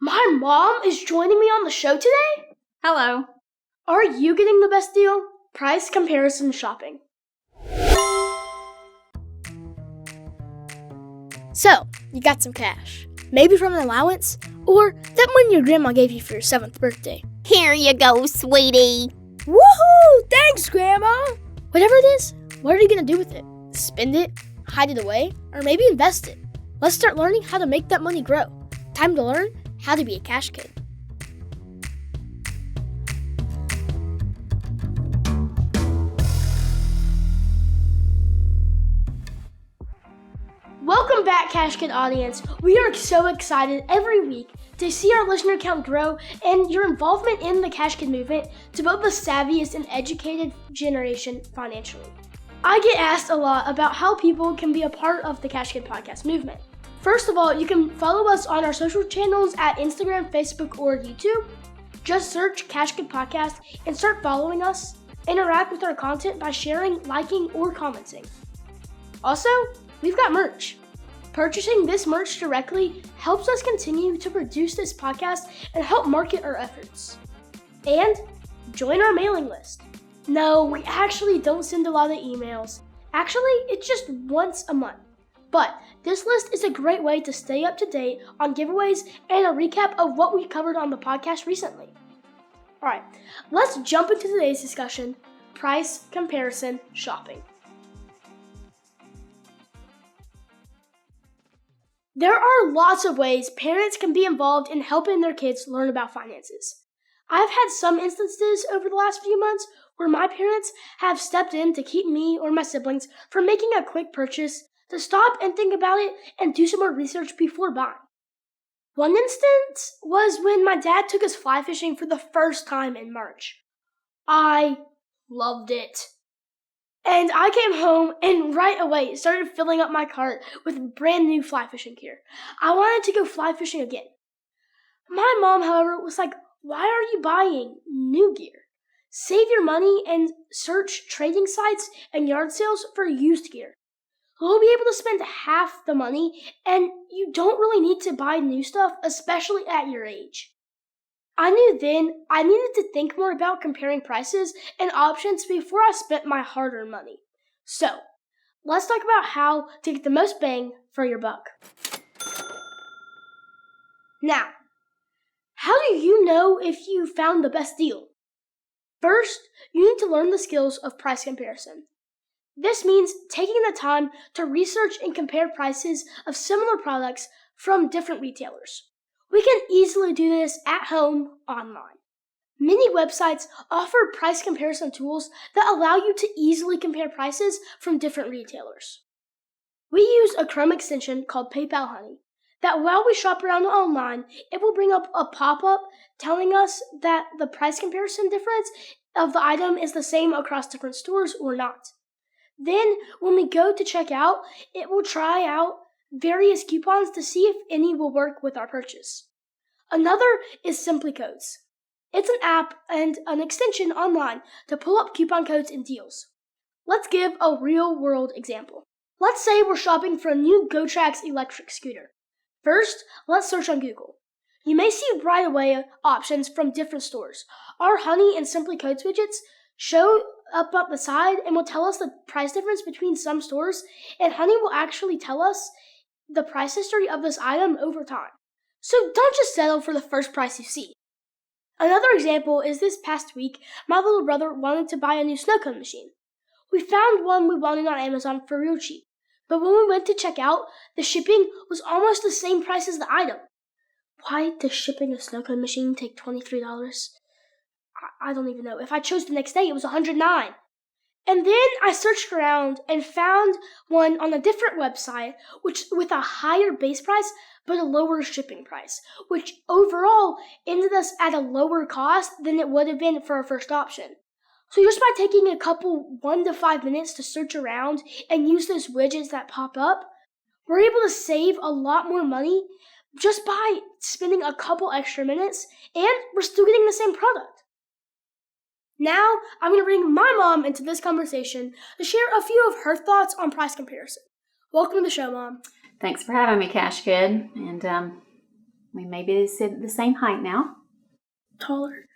My mom is joining me on the show today? Hello. Are you getting the best deal? Price comparison shopping. So, you got some cash. Maybe from an allowance, or that money your grandma gave you for your 7th birthday. Here you go, sweetie. Woohoo! Thanks, Grandma! Whatever it is, what are you going to do with it? Spend it? Hide it away? Or maybe invest it? Let's start learning how to make that money grow. Time to learn how to be a cash kid. Welcome back, Cash Kid audience. We are so excited every week to see our listener count grow and your involvement in the Cash Kid movement to build the savviest and educated generation financially. I get asked a lot about how people can be a part of the Cash Kid podcast movement. First of all, you can follow us on our social channels at Instagram, Facebook, or YouTube. Just search Cash Kid Podcast and start following us. Interact with our content by sharing, liking, or commenting. Also, we've got merch. Purchasing this merch directly helps us continue to produce this podcast and help market our efforts. And join our mailing list. No, we actually don't send a lot of emails. Actually, it's just once a month. But this list is a great way to stay up to date on giveaways and a recap of what we covered on the podcast recently. Alright, let's jump into today's discussion, price comparison shopping. There are lots of ways parents can be involved in helping their kids learn about finances. I've had some instances over the last few months where my parents have stepped in to keep me or my siblings from making a quick purchase, to stop and think about it and do some more research before buying. One instance was when my dad took us fly fishing for the first time in March. I loved it. And I came home and right away started filling up my cart with brand new fly fishing gear. I wanted to go fly fishing again. My mom, however, was like, "Why are you buying new gear? Save your money and search trading sites and yard sales for used gear. You'll be able to spend half the money and you don't really need to buy new stuff, especially at your age." I knew then I needed to think more about comparing prices and options before I spent my hard-earned money. So, let's talk about how to get the most bang for your buck. Now, how do you know if you found the best deal? First, you need to learn the skills of price comparison. This means taking the time to research and compare prices of similar products from different retailers. We can easily do this at home online. Many websites offer price comparison tools that allow you to easily compare prices from different retailers. We use a Chrome extension called PayPal Honey that while we shop around online, it will bring up a pop-up telling us that the price comparison difference of the item is the same across different stores or not. Then, when we go to check out, it will try out various coupons to see if any will work with our purchase. Another is Simply Codes. It's an app and an extension online to pull up coupon codes and deals. Let's give a real-world example. Let's say we're shopping for a new GoTrax electric scooter. First, let's search on Google. You may see right away options from different stores. Our Honey and Simply Codes widgets show up the side and will tell us the price difference between some stores, and Honey will actually tell us the price history of this item over time. So don't just settle for the first price you see. Another example is this past week, my little brother wanted to buy a new snow cone machine. We found one we wanted on Amazon for real cheap, but when we went to check out, the shipping was almost the same price as the item. Why does shipping a snow cone machine take $23? I don't even know. If I chose the next day, it was $109. And then I searched around and found one on a different website, which with a higher base price but a lower shipping price, which overall ended us at a lower cost than it would have been for our first option. So just by taking a couple 1 to 5 minutes to search around and use those widgets that pop up, we're able to save a lot more money just by spending a couple extra minutes, and we're still getting the same product. Now, I'm going to bring my mom into this conversation to share a few of her thoughts on price comparison. Welcome to the show, Mom. Thanks for having me, Cash Kid. And We may be the same height now. Taller.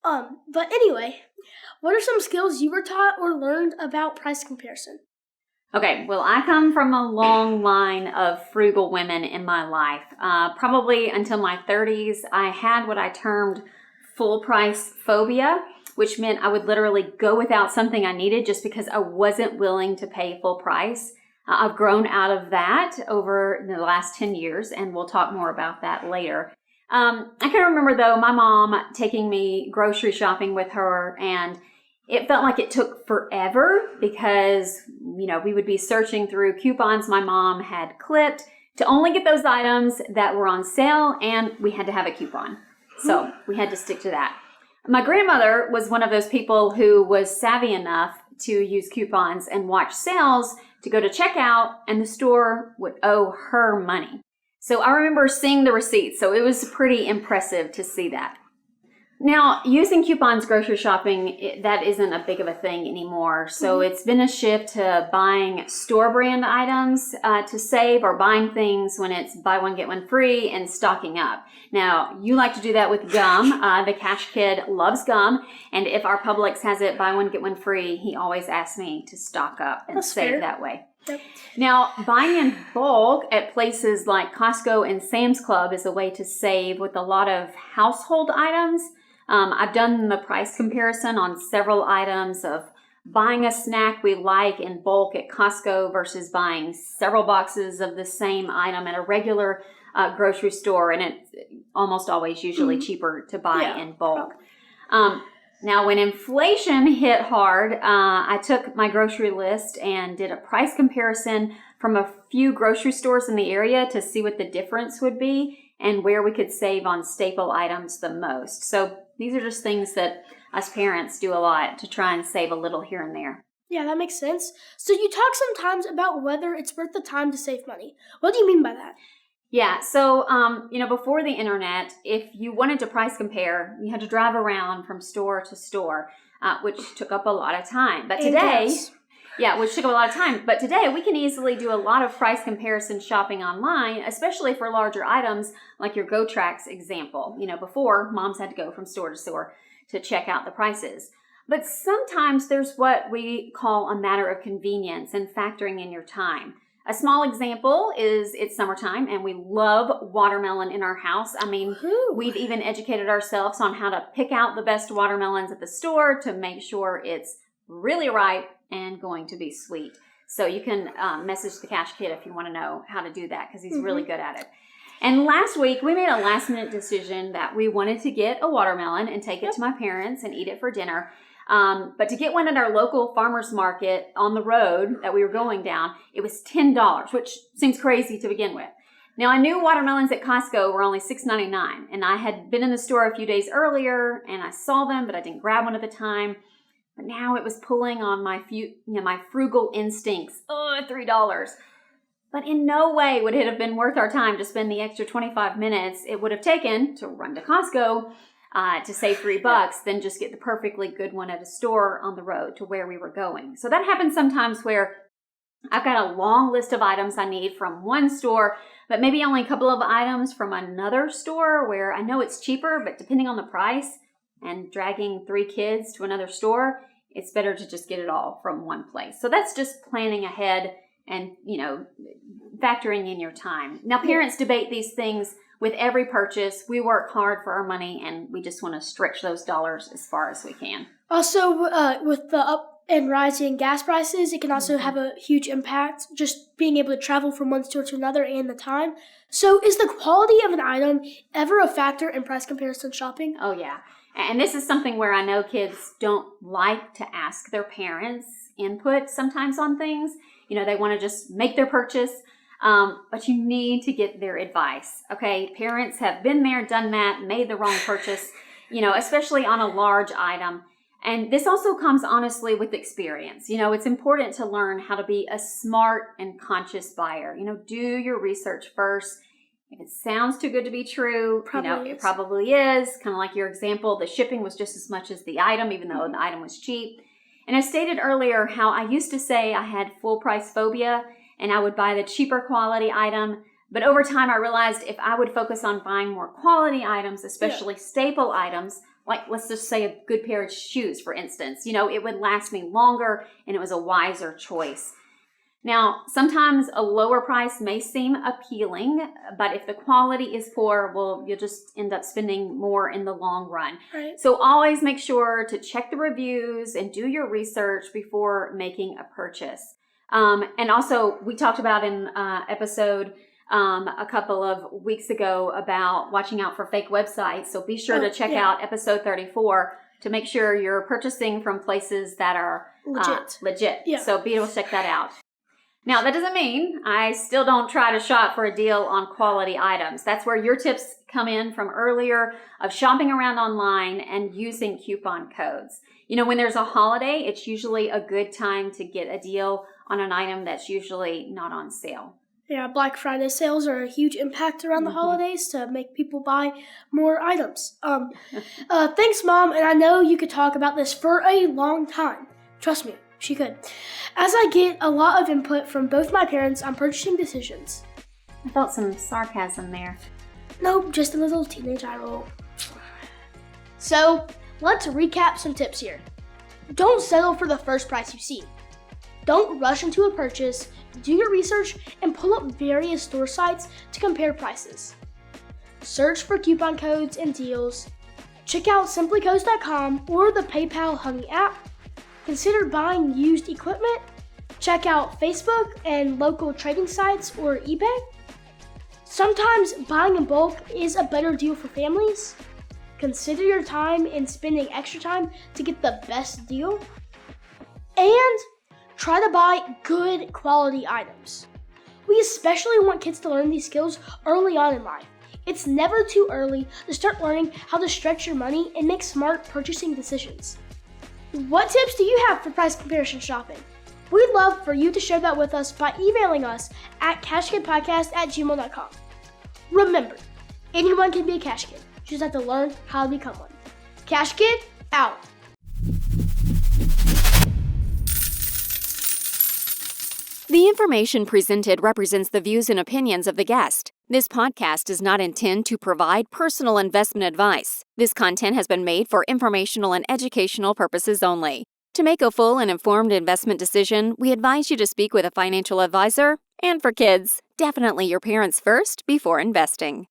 But anyway, what are some skills you were taught or learned about price comparison? Okay, well, I come from a long line of frugal women in my life. Probably until my 30s, I had what I termed full price phobia, which meant I would literally go without something I needed just because I wasn't willing to pay full price. I've grown out of that over the last 10 years, and we'll talk more about that later. I can remember, though, my mom taking me grocery shopping with her, and it felt like it took forever because, we would be searching through coupons my mom had clipped to only get those items that were on sale, and we had to have a coupon. So we had to stick to that. My grandmother was one of those people who was savvy enough to use coupons and watch sales to go to checkout, and the store would owe her money. So I remember seeing the receipts, so it was pretty impressive to see that. Now, using coupons grocery shopping, that isn't a big of a thing anymore. So it's been a shift to buying store brand items to save, or buying things when it's buy one, get one free, and stocking up. Now, you like to do that with gum. The Cash Kid loves gum. And if our Publix has it buy one, get one free, he always asks me to stock up and save that way. Yep. Now, buying in bulk at places like Costco and Sam's Club is a way to save with a lot of household items. I've done the price comparison on several items of buying a snack we like in bulk at Costco versus buying several boxes of the same item at a regular grocery store, and it's almost always usually cheaper to buy in bulk. Now, when inflation hit hard, I took my grocery list and did a price comparison from a few grocery stores in the area to see what the difference would be and where we could save on staple items the most. So these are just things that us parents do a lot to try and save a little here and there. Yeah, that makes sense. So you talk sometimes about whether it's worth the time to save money. What do you mean by that? Yeah, so, before the internet, if you wanted to price compare, you had to drive around from store to store, which took up a lot of time. But today, which took up a lot of time. But today, we can easily do a lot of price comparison shopping online, especially for larger items like your GoTrax example. Before, moms had to go from store to store to check out the prices. But sometimes there's what we call a matter of convenience and factoring in your time. A small example is it's summertime and we love watermelon in our house. I mean, we've even educated ourselves on how to pick out the best watermelons at the store to make sure it's really ripe and going to be sweet. So you can message the Cash Kid if you want to know how to do that, because he's really good at it. And last week, we made a last-minute decision that we wanted to get a watermelon and take it to my parents and eat it for dinner. But to get one at our local farmer's market on the road that we were going down, it was $10, which seems crazy to begin with. Now, I knew watermelons at Costco were only $6.99, and I had been in the store a few days earlier, and I saw them, but I didn't grab one at the time. But now it was pulling on my frugal instincts. $3. But in no way would it have been worth our time to spend the extra 25 minutes it would have taken to run to Costco to save $3 than just get the perfectly good one at a store on the road to where we were going. So that happens sometimes where I've got a long list of items I need from one store, but maybe only a couple of items from another store where I know it's cheaper, but depending on the price and dragging 3 kids to another store, it's better to just get it all from one place. So that's just planning ahead and, factoring in your time. Now, parents debate these things with every purchase. We work hard for our money, and we just want to stretch those dollars as far as we can. Also, with the up and rising gas prices, it can also have a huge impact, just being able to travel from one store to another and the time. So is the quality of an item ever a factor in price comparison shopping? Oh, yeah. And this is something where I know kids don't like to ask their parents' input sometimes on things. They want to just make their purchase. But you need to get their advice, okay? Parents have been there, done that, made the wrong purchase, especially on a large item. And this also comes honestly with experience. It's important to learn how to be a smart and conscious buyer. Do your research first. If it sounds too good to be true, it probably is. Kind of like your example, the shipping was just as much as the item, even though the item was cheap. And I stated earlier how I used to say I had full price phobia, and I would buy the cheaper quality item, But over time, I realized if I would focus on buying more quality items, especially staple items, like let's just say a good pair of shoes, for instance, it would last me longer and it was a wiser choice. Now, sometimes a lower price may seem appealing, but if the quality is poor, well, you'll just end up spending more in the long run. Right. So always make sure to check the reviews and do your research before making a purchase. And also, we talked about in episode a couple of weeks ago about watching out for fake websites. So be sure to check out episode 34 to make sure you're purchasing from places that are legit. Yeah. So be able to check that out. Now, that doesn't mean I still don't try to shop for a deal on quality items. That's where your tips come in from earlier of shopping around online and using coupon codes. When there's a holiday, it's usually a good time to get a deal on an item that's usually not on sale. Yeah, Black Friday sales are a huge impact around the holidays to make people buy more items. Thanks, Mom, and I know you could talk about this for a long time. Trust me, she could. As I get a lot of input from both my parents on purchasing decisions. I felt some sarcasm there. Nope, just a little teenage eye roll. So, let's recap some tips here. Don't settle for the first price you see. Don't rush into a purchase, do your research, and pull up various store sites to compare prices. Search for coupon codes and deals. Check out simplycoast.com or the PayPal Honey app. Consider buying used equipment. Check out Facebook and local trading sites or eBay. Sometimes buying in bulk is a better deal for families. Consider your time and spending extra time to get the best deal. And try to buy good quality items. We especially want kids to learn these skills early on in life. It's never too early to start learning how to stretch your money and make smart purchasing decisions. What tips do you have for price comparison shopping? We'd love for you to share that with us by emailing us at cashkidpodcast@gmail.com. Remember, anyone can be a cash kid. You just have to learn how to become one. Cash Kid, out. The information presented represents the views and opinions of the guest. This podcast does not intend to provide personal investment advice. This content has been made for informational and educational purposes only. To make a full and informed investment decision, we advise you to speak with a financial advisor. And for kids, definitely your parents first before investing.